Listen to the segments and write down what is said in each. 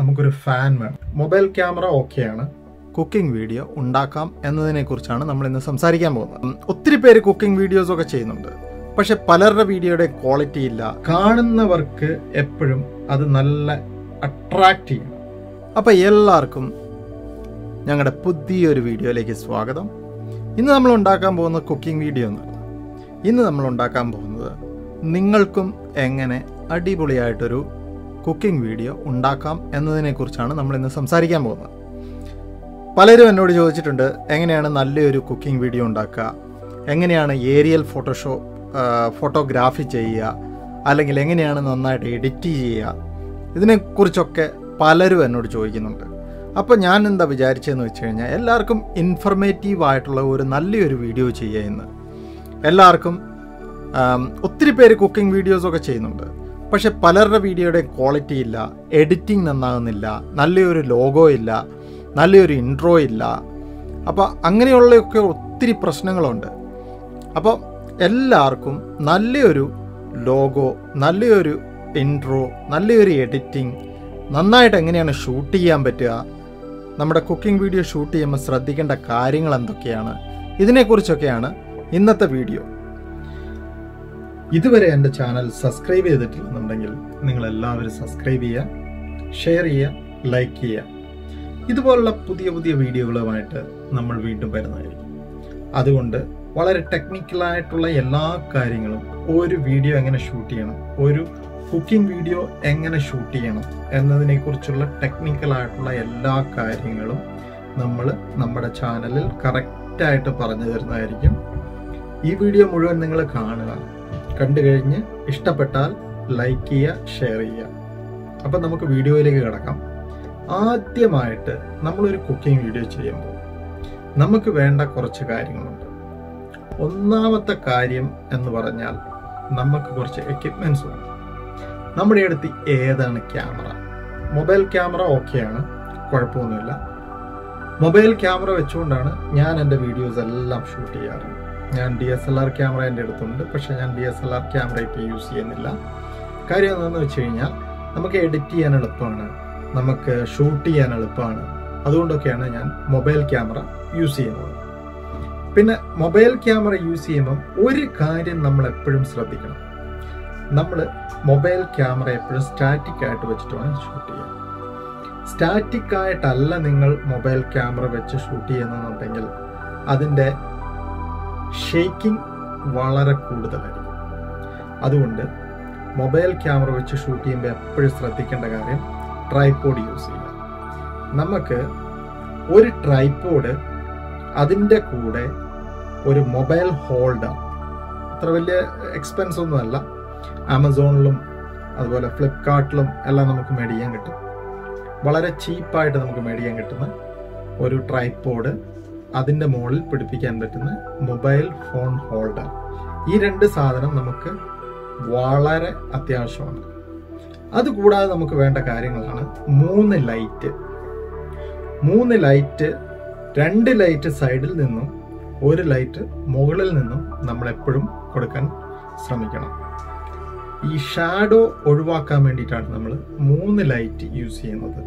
നമുക്കൊരു ഫാൻ വേണം. Mobile camera ഓക്കെയാണ്, കുക്കിംഗ് വീഡിയോ ഉണ്ടാക്കാം എന്നതിനെക്കുറിച്ചാണ് നമ്മൾ ഇന്ന് സംസാരിക്കാൻ പോകുന്നത്. ഒത്തിരി പേര് കുക്കിംഗ് വീഡിയോസ് ഒക്കെ ചെയ്യുന്നുണ്ട്, പക്ഷെ പലരുടെ വീഡിയോയുടെ ക്വാളിറ്റി ഇല്ല. കാണുന്നവർക്ക് എപ്പോഴും അത് നല്ല അട്രാക്റ്റ് ചെയ്യണം. അപ്പം എല്ലാവർക്കും ഞങ്ങളുടെ പുതിയൊരു വീഡിയോയിലേക്ക് സ്വാഗതം. ഇന്ന് നമ്മൾ ഉണ്ടാക്കാൻ പോകുന്ന കുക്കിംഗ് വീഡിയോ ഒന്നുമല്ല. ഇന്ന് നമ്മൾ ഉണ്ടാക്കാൻ പോകുന്നത് നിങ്ങൾക്കും എങ്ങനെ അടിപൊളിയായിട്ടൊരു കുക്കിംഗ് വീഡിയോ ഉണ്ടാക്കാം എന്നതിനെക്കുറിച്ചാണ് നമ്മൾ ഇന്ന് സംസാരിക്കാൻ പോകുന്നത്. പലരും എന്നോട് ചോദിച്ചിട്ടുണ്ട്, എങ്ങനെയാണ് നല്ലൊരു കുക്കിംഗ് വീഡിയോ ഉണ്ടാക്കുക, എങ്ങനെയാണ് ഏരിയൽ ഫോട്ടോഗ്രാഫി ചെയ്യുക, അല്ലെങ്കിൽ എങ്ങനെയാണ് നന്നായിട്ട് എഡിറ്റ് ചെയ്യുക, ഇതിനെക്കുറിച്ചൊക്കെ പലരും എന്നോട് ചോദിക്കുന്നുണ്ട്. അപ്പോൾ ഞാൻ എന്താ വിചാരിച്ചതെന്ന് വെച്ച് കഴിഞ്ഞാൽ, എല്ലാവർക്കും ഇൻഫർമേറ്റീവ് ആയിട്ടുള്ള ഒരു നല്ലൊരു വീഡിയോ ചെയ്യുക എന്ന്. എല്ലാവർക്കും ഒത്തിരി പേര് കുക്കിംഗ് വീഡിയോസൊക്കെ ചെയ്യുന്നുണ്ട്, പക്ഷെ പലരുടെ വീഡിയോയുടെ ക്വാളിറ്റി ഇല്ല, എഡിറ്റിംഗ് നന്നാകുന്നില്ല, നല്ലൊരു ലോഗോ ഇല്ല, നല്ലൊരു ഇൻട്രോ ഇല്ല. അപ്പോൾ അങ്ങനെയുള്ളൊക്കെ ഒത്തിരി പ്രശ്നങ്ങളുണ്ട്. അപ്പോൾ എല്ലാവർക്കും നല്ലൊരു ലോഗോ, നല്ലൊരു ഇൻട്രോ, നല്ലൊരു എഡിറ്റിംഗ്, നന്നായിട്ട് എങ്ങനെയാണ് ഷൂട്ട് ചെയ്യാൻ പറ്റുക, നമ്മുടെ കുക്കിംഗ് വീഡിയോ ഷൂട്ട് ചെയ്യുമ്പോൾ ശ്രദ്ധിക്കേണ്ട കാര്യങ്ങൾ എന്തൊക്കെയാണ്, ഇതിനെക്കുറിച്ചൊക്കെയാണ് ഇന്നത്തെ വീഡിയോ. ഇതുവരെ എൻ്റെ ചാനൽ സബ്സ്ക്രൈബ് ചെയ്തിട്ടില്ലെന്നുണ്ടെങ്കിൽ നിങ്ങളെല്ലാവരും സബ്സ്ക്രൈബ് ചെയ്യുക, ഷെയർ ചെയ്യുക, ലൈക്ക് ചെയ്യുക. ഇതുപോലുള്ള പുതിയ പുതിയ വീഡിയോകളുമായിട്ട് നമ്മൾ വീണ്ടും വരുന്നതായിരിക്കും. അതുകൊണ്ട് വളരെ ടെക്നിക്കലായിട്ടുള്ള എല്ലാ കാര്യങ്ങളും, ഒരു വീഡിയോ എങ്ങനെ ഷൂട്ട് ചെയ്യണം, ഒരു കുക്കിംഗ് വീഡിയോ എങ്ങനെ ഷൂട്ട് ചെയ്യണം എന്നതിനെക്കുറിച്ചുള്ള ടെക്നിക്കലായിട്ടുള്ള എല്ലാ കാര്യങ്ങളും നമ്മൾ നമ്മുടെ ചാനലിൽ കറക്റ്റായിട്ട് പറഞ്ഞു തരുന്നതായിരിക്കും. ഈ വീഡിയോ മുഴുവൻ നിങ്ങൾ കാണുക, കണ്ടു കഴിഞ്ഞ് ഇഷ്ടപ്പെട്ടാൽ ലൈക്ക് ചെയ്യുക, ഷെയർ ചെയ്യുക. അപ്പം നമുക്ക് വീഡിയോയിലേക്ക് കിടക്കാം. ആദ്യമായിട്ട് നമ്മളൊരു കുക്കിംഗ് വീഡിയോ ചെയ്യുമ്പോൾ നമുക്ക് വേണ്ട കുറച്ച് കാര്യങ്ങളുണ്ട്. ഒന്നാമത്തെ കാര്യം എന്ന് പറഞ്ഞാൽ നമുക്ക് കുറച്ച് എക്യുപ്മെൻറ്റ്സ് ഉണ്ട്. നമ്മുടെ അടുത്ത് ഏതാണ് ക്യാമറ? മൊബൈൽ ക്യാമറ ഓക്കെയാണ്, കുഴപ്പമൊന്നുമില്ല. മൊബൈൽ ക്യാമറ വെച്ചുകൊണ്ടാണ് ഞാൻ എൻ്റെ വീഡിയോസ് എല്ലാം ഷൂട്ട് ചെയ്യാറ്. ഞാൻ DSLR ക്യാമറ എൻ്റെ അടുത്തുണ്ട്, പക്ഷേ ഞാൻ DSLR ക്യാമറ ഇപ്പോൾ യൂസ് ചെയ്യുന്നില്ല. കാര്യം എന്താണെന്ന് വെച്ച് കഴിഞ്ഞാൽ, നമുക്ക് എഡിറ്റ് ചെയ്യാൻ എളുപ്പമാണ്, നമുക്ക് ഷൂട്ട് ചെയ്യാൻ എളുപ്പമാണ്. അതുകൊണ്ടൊക്കെയാണ് ഞാൻ മൊബൈൽ ക്യാമറ യൂസ് ചെയ്യുന്നത്. പിന്നെ മൊബൈൽ ക്യാമറ യൂസ് ചെയ്യുമ്പം ഒരു കാര്യം നമ്മൾ എപ്പോഴും ശ്രദ്ധിക്കണം. നമ്മൾ മൊബൈൽ ക്യാമറ എപ്പോഴും സ്റ്റാറ്റിക് ആയിട്ട് വെച്ചിട്ട് വേണം ഷൂട്ട് ചെയ്യാൻ. സ്റ്റാറ്റിക് ആയിട്ടല്ല നിങ്ങൾ മൊബൈൽ ക്യാമറ വെച്ച് ഷൂട്ട് ചെയ്യുന്നുണ്ടെങ്കിൽ അതിൻ്റെ ഷേക്കിംഗ് വളരെ കൂടുതലായിരിക്കും. അതുകൊണ്ട് മൊബൈൽ ക്യാമറ വെച്ച് ഷൂട്ട് ചെയ്യുമ്പോൾ എപ്പോഴും ശ്രദ്ധിക്കേണ്ട കാര്യം, ട്രൈപോഡ് യൂസ് ചെയ്യുക. നമുക്ക് ഒരു ട്രൈപോഡ്, അതിൻ്റെ കൂടെ ഒരു മൊബൈൽ ഹോൾഡർ, അത്ര വലിയ എക്സ്പെൻസ് ഒന്നുമല്ല, ആമസോണിലും അതുപോലെ ഫ്ലിപ്കാർട്ടിലും എല്ലാം നമുക്ക് മേടിക്കാൻ കിട്ടും. വളരെ ചീപ്പായിട്ട് നമുക്ക് മേടിക്കാൻ കിട്ടുന്ന ഒരു ട്രൈപോഡ്, അതിൻ്റെ മുകളിൽ പിടിപ്പിക്കാൻ പറ്റുന്ന മൊബൈൽ ഫോൺ ഹോൾഡർ, ഈ രണ്ട് സാധനം നമുക്ക് വളരെ അത്യാവശ്യമാണ്. അതുകൂടാതെ നമുക്ക് വേണ്ട കാര്യങ്ങളാണ് 3 ലൈറ്റ്. 3 ലൈറ്റ്, 2 ലൈറ്റ് സൈഡിൽ നിന്നും 1 ലൈറ്റ് മുകളിൽ നിന്നും നമ്മൾ എപ്പോഴും കൊടുക്കാൻ ശ്രമിക്കണം. ഈ ഷാഡോ ഒഴിവാക്കാൻ വേണ്ടിയിട്ടാണ് നമ്മൾ 3 ലൈറ്റ് യൂസ് ചെയ്യുന്നത്.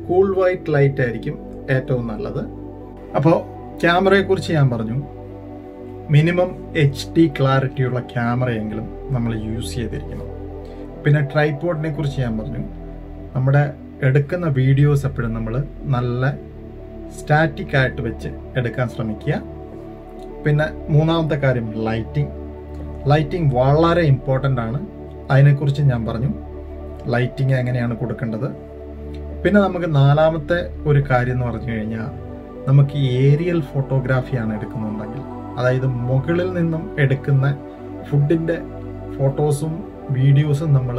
കൂൾ വൈറ്റ് ലൈറ്റ് ആയിരിക്കും ഏറ്റവും നല്ലത്. അപ്പോൾ ക്യാമറയെക്കുറിച്ച് ഞാൻ പറഞ്ഞു, മിനിമം HD ക്ലാരിറ്റിയുള്ള ക്യാമറയെങ്കിലും നമ്മൾ യൂസ് ചെയ്തിരിക്കണം. പിന്നെ ട്രൈപോഡിനെ കുറിച്ച് ഞാൻ പറഞ്ഞു, നമ്മുടെ എടുക്കുന്ന വീഡിയോസ് എപ്പോഴും നമ്മൾ നല്ല സ്റ്റാറ്റിക് ആയിട്ട് വെച്ച് എടുക്കാൻ ശ്രമിക്കുക. പിന്നെ മൂന്നാമത്തെ കാര്യം ലൈറ്റിംഗ്. ലൈറ്റിംഗ് വളരെ ഇമ്പോർട്ടൻ്റ് ആണ്. അതിനെക്കുറിച്ച് ഞാൻ പറഞ്ഞു, ലൈറ്റിംഗ് എങ്ങനെയാണ് കൊടുക്കേണ്ടത്. പിന്നെ നമുക്ക് നാലാമത്തെ ഒരു കാര്യം എന്ന് പറഞ്ഞു കഴിഞ്ഞാൽ, നമുക്ക് ഏരിയൽ ഫോട്ടോഗ്രാഫിയാണ് എടുക്കുന്നുണ്ടെങ്കിൽ, അതായത് മുകളിൽ നിന്നും എടുക്കുന്ന ഫുഡിൻ്റെ ഫോട്ടോസും വീഡിയോസും നമ്മൾ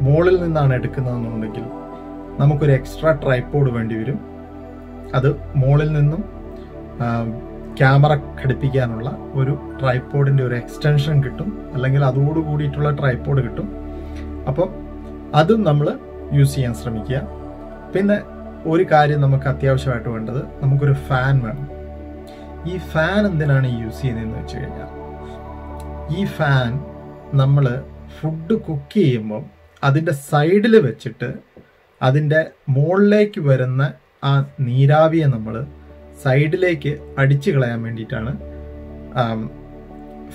മുകളിൽ നിന്നാണ് എടുക്കുന്നതെന്നുണ്ടെങ്കിൽ നമുക്കൊരു എക്സ്ട്രാ ട്രൈപോഡ് വേണ്ടി വരും. അത് മുകളിൽ നിന്നും ക്യാമറ ഘടിപ്പിക്കാനുള്ള ഒരു ട്രൈപോഡിൻ്റെ ഒരു എക്സ്റ്റൻഷൻ കിട്ടും, അല്ലെങ്കിൽ അതോട് കൂടിയിട്ടുള്ള ട്രൈപോഡ് കിട്ടും. അപ്പം അതും നമ്മൾ യൂസ് ചെയ്യാൻ ശ്രമിക്കുക. പിന്നെ ഒരു കാര്യം നമുക്ക് അത്യാവശ്യമായിട്ട് വേണ്ടത്, നമുക്കൊരു ഫാൻ വേണം. ഈ ഫാൻ എന്തിനാണ് യൂസ് ചെയ്യുന്നതെന്ന് വെച്ച് കഴിഞ്ഞാൽ, ഈ ഫാൻ നമ്മൾ ഫുഡ് കുക്ക് ചെയ്യുമ്പോൾ അതിൻ്റെ സൈഡിൽ വെച്ചിട്ട് അതിൻ്റെ മുകളിലേക്ക് വരുന്ന ആ നീരാവിയെ നമ്മൾ സൈഡിലേക്ക് അടിച്ചു കളയാൻ വേണ്ടിയിട്ടാണ്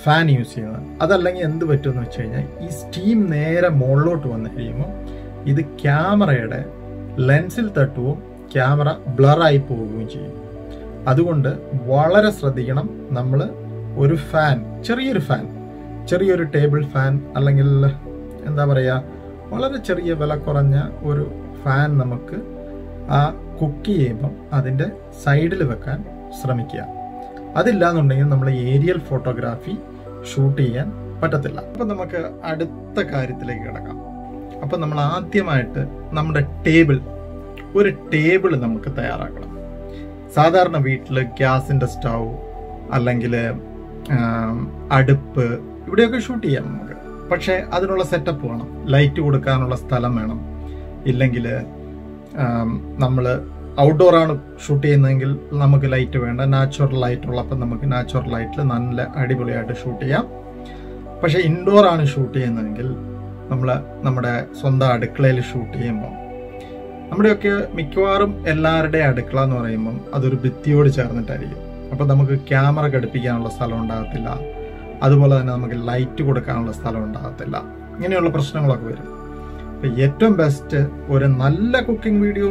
ഫാൻ യൂസ് ചെയ്യുന്നത്. അതല്ലെങ്കിൽ എന്ത് പറ്റുമെന്ന് വെച്ച് കഴിഞ്ഞാൽ ഈ സ്റ്റീം നേരെ മുകളിലോട്ട് വന്നു കഴിയുമ്പോൾ ഇത് ക്യാമറയുടെ ലെൻസിൽ തട്ടുകയും ക്യാമറ ബ്ലറായി പോവുകയും ചെയ്യും. അതുകൊണ്ട് വളരെ ശ്രദ്ധിക്കണം. നമ്മൾ ഒരു ഫാൻ, ചെറിയൊരു ടേബിൾ ഫാൻ അല്ലെങ്കിൽ എന്താ പറയുക, വളരെ ചെറിയ വില കുറഞ്ഞ ഒരു ഫാൻ നമുക്ക് ആ കുക്ക് ചെയ്യുമ്പം അതിൻ്റെ സൈഡിൽ വെക്കാൻ ശ്രമിക്കുക. അതില്ലാന്നുണ്ടെങ്കിൽ നമ്മൾ ഏരിയൽ ഫോട്ടോഗ്രാഫി ഷൂട്ട് ചെയ്യാൻ പറ്റത്തില്ല. അപ്പം നമുക്ക് അടുത്ത കാര്യത്തിലേക്ക് കിടക്കാം. അപ്പം നമ്മൾ ആദ്യമായിട്ട് നമ്മുടെ ഒരു ടേബിൾ നമുക്ക് തയ്യാറാക്കണം. സാധാരണ വീട്ടിൽ ഗ്യാസിൻ്റെ സ്റ്റൗ അല്ലെങ്കിൽ അടുപ്പ് ഇവിടെയൊക്കെ ഷൂട്ട് ചെയ്യാം നമുക്ക്. പക്ഷേ അതിനുള്ള സെറ്റപ്പ് വേണം, ലൈറ്റ് കൊടുക്കാനുള്ള സ്ഥലം വേണം. ഇല്ലെങ്കിൽ നമ്മൾ ഔട്ട്ഡോറാണ് ഷൂട്ട് ചെയ്യുന്നതെങ്കിൽ നമുക്ക് ലൈറ്റ് വേണ്ട, നാച്ചുറൽ ലൈറ്റ് ഉള്ളപ്പോൾ നമുക്ക് നാച്ചുറൽ ലൈറ്റിൽ നല്ല അടിപൊളിയായിട്ട് ഷൂട്ട് ചെയ്യാം. പക്ഷേ ഇൻഡോർ ആണ് ഷൂട്ട് ചെയ്യുന്നതെങ്കിൽ നമ്മൾ നമ്മുടെ സ്വന്തം അടുക്കളയിൽ ഷൂട്ട് ചെയ്യുമ്പോൾ, നമ്മുടെയൊക്കെ മിക്കവാറും എല്ലാവരുടെയും അടുക്കള എന്ന് പറയുമ്പം അതൊരു ഭിത്തിയോട് ചേർന്നിട്ടായിരിക്കും. അപ്പം നമുക്ക് ക്യാമറ ഘടിപ്പിക്കാനുള്ള സ്ഥലം ഉണ്ടാകത്തില്ല, അതുപോലെ തന്നെ നമുക്ക് ലൈറ്റ് കൊടുക്കാനുള്ള സ്ഥലം ഉണ്ടാകത്തില്ല. ഇങ്ങനെയുള്ള പ്രശ്നങ്ങളൊക്കെ വരും. അപ്പം ഏറ്റവും ബെസ്റ്റ് ഒരു നല്ല കുക്കിംഗ് വീഡിയോ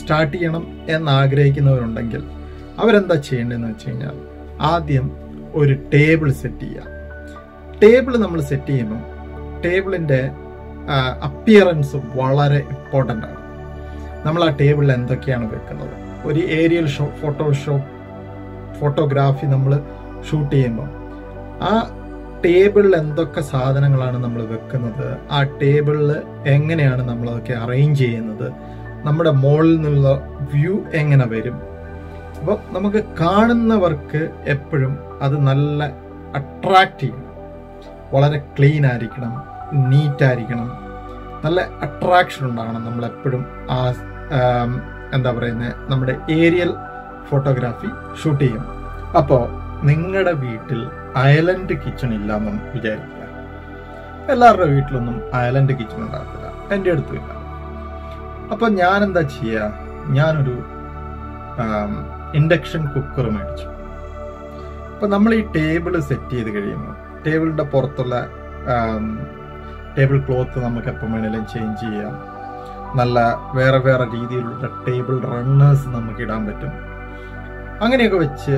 സ്റ്റാർട്ട് ചെയ്യണം എന്നാഗ്രഹിക്കുന്നവരുണ്ടെങ്കിൽ അവരെന്താ ചെയ്യേണ്ടതെന്ന് വെച്ച് കഴിഞ്ഞാൽ ആദ്യം ഒരു ടേബിൾ സെറ്റ് ചെയ്യുക. ടേബിൾ നമ്മൾ സെറ്റ് ചെയ്യുമ്പം ടേബിളിൻ്റെ അപ്പിയറൻസ് വളരെ ഇമ്പോർട്ടൻ്റ് ആണ്. നമ്മൾ ആ ടേബിളിൽ എന്തൊക്കെയാണ് വെക്കുന്നത്, ഒരു ഏരിയൽ ഫോട്ടോഗ്രാഫി നമ്മൾ ഷൂട്ട് ചെയ്യുമ്പോൾ ആ ടേബിളിൽ എന്തൊക്കെ സാധനങ്ങളാണ് നമ്മൾ വെക്കുന്നത്, ആ ടേബിളിൽ എങ്ങനെയാണ് നമ്മളതൊക്കെ അറേഞ്ച് ചെയ്യുന്നത്, നമ്മുടെ മുകളിൽ നിന്നുള്ള വ്യൂ എങ്ങനെ വരും. അപ്പോൾ നമുക്ക് കാണുന്നവർക്ക് എപ്പോഴും അത് നല്ല അട്രാക്റ്റ് ചെയ്യണം. വളരെ ക്ലീൻ ആയിരിക്കണം, നീറ്റായിരിക്കണം, നല്ല അട്രാക്ഷൻ ഉണ്ടാകണം. നമ്മളെപ്പോഴും ആ എന്താ പറയുന്നത്, നമ്മുടെ ഏരിയൽ ഫോട്ടോഗ്രാഫി ഷൂട്ട് ചെയ്യും. അപ്പോൾ നിങ്ങളുടെ വീട്ടിൽ ഐലൻഡ് കിച്ചൺ ഇല്ലാന്ന് വിചാരിക്കുക. എല്ലാവരുടെ വീട്ടിലൊന്നും ഐലൻഡ് കിച്ചൺ ഉണ്ടാകത്തില്ല, എൻ്റെ അടുത്തും ഇല്ല. അപ്പോൾ ഞാൻ എന്താ ചെയ്യുക, ഞാനൊരു ഇൻഡക്ഷൻ കുക്കർ മേടിച്ചു. അപ്പം നമ്മൾ ഈ ടേബിൾ സെറ്റ് ചെയ്ത് കഴിയുമ്പോൾ ടേബിളിൻ്റെ പുറത്തുള്ള ടേബിൾ ക്ലോത്ത് നമുക്ക് എപ്പോൾ വേണേലും ചേഞ്ച് ചെയ്യാം. നല്ല വേറെ വേറെ രീതിയിലുള്ള ടേബിൾ റണ്ണേഴ്സ് നമുക്ക് ഇടാൻ പറ്റും. അങ്ങനെയൊക്കെ വെച്ച്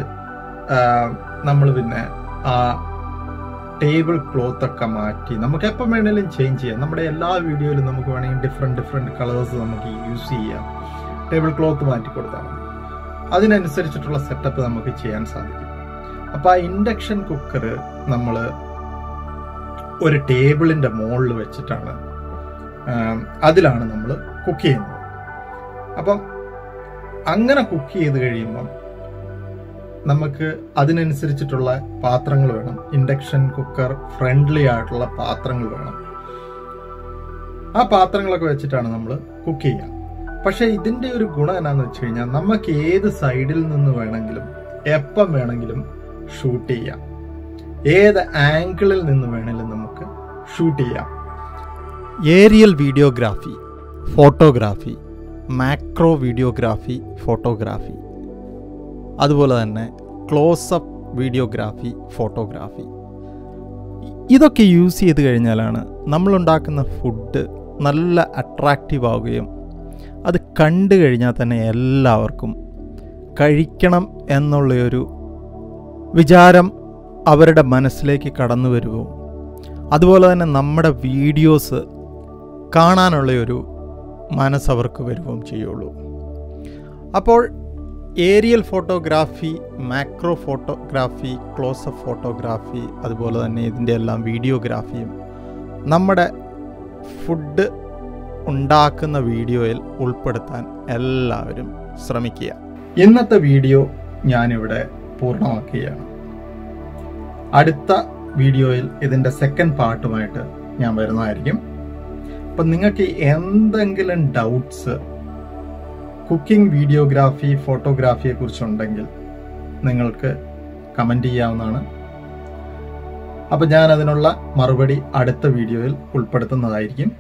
നമ്മൾ പിന്നെ ആ ടേബിൾ ക്ലോത്തൊക്കെ മാറ്റി നമുക്ക് എപ്പം വേണേലും ചേഞ്ച് ചെയ്യാം. നമ്മുടെ എല്ലാ വീഡിയോയിലും നമുക്ക് വേണമെങ്കിൽ ഡിഫറെൻറ്റ് കളേഴ്സ് നമുക്ക് യൂസ് ചെയ്യാം. ടേബിൾ ക്ലോത്ത് മാറ്റി കൊടുത്താൽ മതി. അതിനനുസരിച്ചിട്ടുള്ള സെറ്റപ്പ് നമുക്ക് ചെയ്യാൻ സാധിക്കും. അപ്പോൾ ആ ഇൻഡക്ഷൻ കുക്കർ നമ്മൾ ഒരു ടേബിളിൻ്റെ മുകളിൽ വെച്ചിട്ടാണ് അതിലാണ് നമ്മൾ കുക്ക് ചെയ്യുന്നത്. അപ്പം അങ്ങനെ കുക്ക് ചെയ്ത് കഴിയുമ്പം നമുക്ക് അതിനനുസരിച്ചിട്ടുള്ള പാത്രങ്ങൾ വേണം. ഇൻഡക്ഷൻ കുക്കർ ഫ്രണ്ട്ലി ആയിട്ടുള്ള പാത്രങ്ങൾ വേണം. ആ പാത്രങ്ങളൊക്കെ വെച്ചിട്ടാണ് നമ്മൾ കുക്ക് ചെയ്യുക. പക്ഷെ ഇതിൻ്റെ ഒരു ഗുണം എന്നാന്ന് വെച്ച് കഴിഞ്ഞാൽ നമുക്ക് ഏത് സൈഡിൽ നിന്ന് വേണമെങ്കിലും എപ്പം വേണമെങ്കിലും ഷൂട്ട് ചെയ്യാം. ഏത് ആംഗിളിൽ നിന്ന് വേണമെങ്കിലും നമുക്ക് ഷൂട്ട് ചെയ്യാം. Aerial videography, photography, macro videography, photography, അതുപോലെ തന്നെ ക്ലോസപ്പ് വീഡിയോഗ്രാഫി, ഫോട്ടോഗ്രാഫി, ഇതൊക്കെ യൂസ് ചെയ്ത് കഴിഞ്ഞാലാണ് നമ്മളുണ്ടാക്കുന്ന ഫുഡ് നല്ല അട്രാക്റ്റീവ് ആവുകയും അത് കണ്ടു കഴിഞ്ഞാൽ തന്നെ എല്ലാവർക്കും കഴിക്കണം എന്നുള്ളൊരു വിചാരം അവരുടെ മനസ്സിലേക്ക് കടന്നു വരുകയും അതുപോലെ തന്നെ നമ്മുടെ വീഡിയോസ് കാണാനുള്ളൊരു മനസ്സവർക്ക് വരികയും ചെയ്യുള്ളൂ. അപ്പോൾ aerial photography, macro photography, closeup photography, അതുപോലെ തന്നെ ഇതിൻ്റെ എല്ലാം വീഡിയോഗ്രാഫിയും നമ്മുടെ ഫുഡ് ഉണ്ടാക്കുന്ന വീഡിയോയിൽ ഉൾപ്പെടുത്താൻ എല്ലാവരും ശ്രമിക്കുക. ഇന്നത്തെ വീഡിയോ ഞാനിവിടെ പൂർണ്ണമാക്കുകയാണ്. അടുത്ത വീഡിയോയിൽ ഇതിൻ്റെ സെക്കൻഡ് പാർട്ടുമായിട്ട് ഞാൻ വരുന്നതായിരിക്കും. അപ്പം നിങ്ങൾക്ക് എന്തെങ്കിലും ഡൗട്ട്സ് കുക്കിംഗ് വീഡിയോഗ്രാഫി, ഫോട്ടോഗ്രാഫിയെ കുറിച്ചുണ്ടെങ്കിൽ നിങ്ങൾക്ക് കമൻറ്റ് ചെയ്യാവുന്നതാണ്. അപ്പം ഞാൻ അതിനുള്ള മറുപടി അടുത്ത വീഡിയോയിൽ ഉൾപ്പെടുത്തുന്നതായിരിക്കും.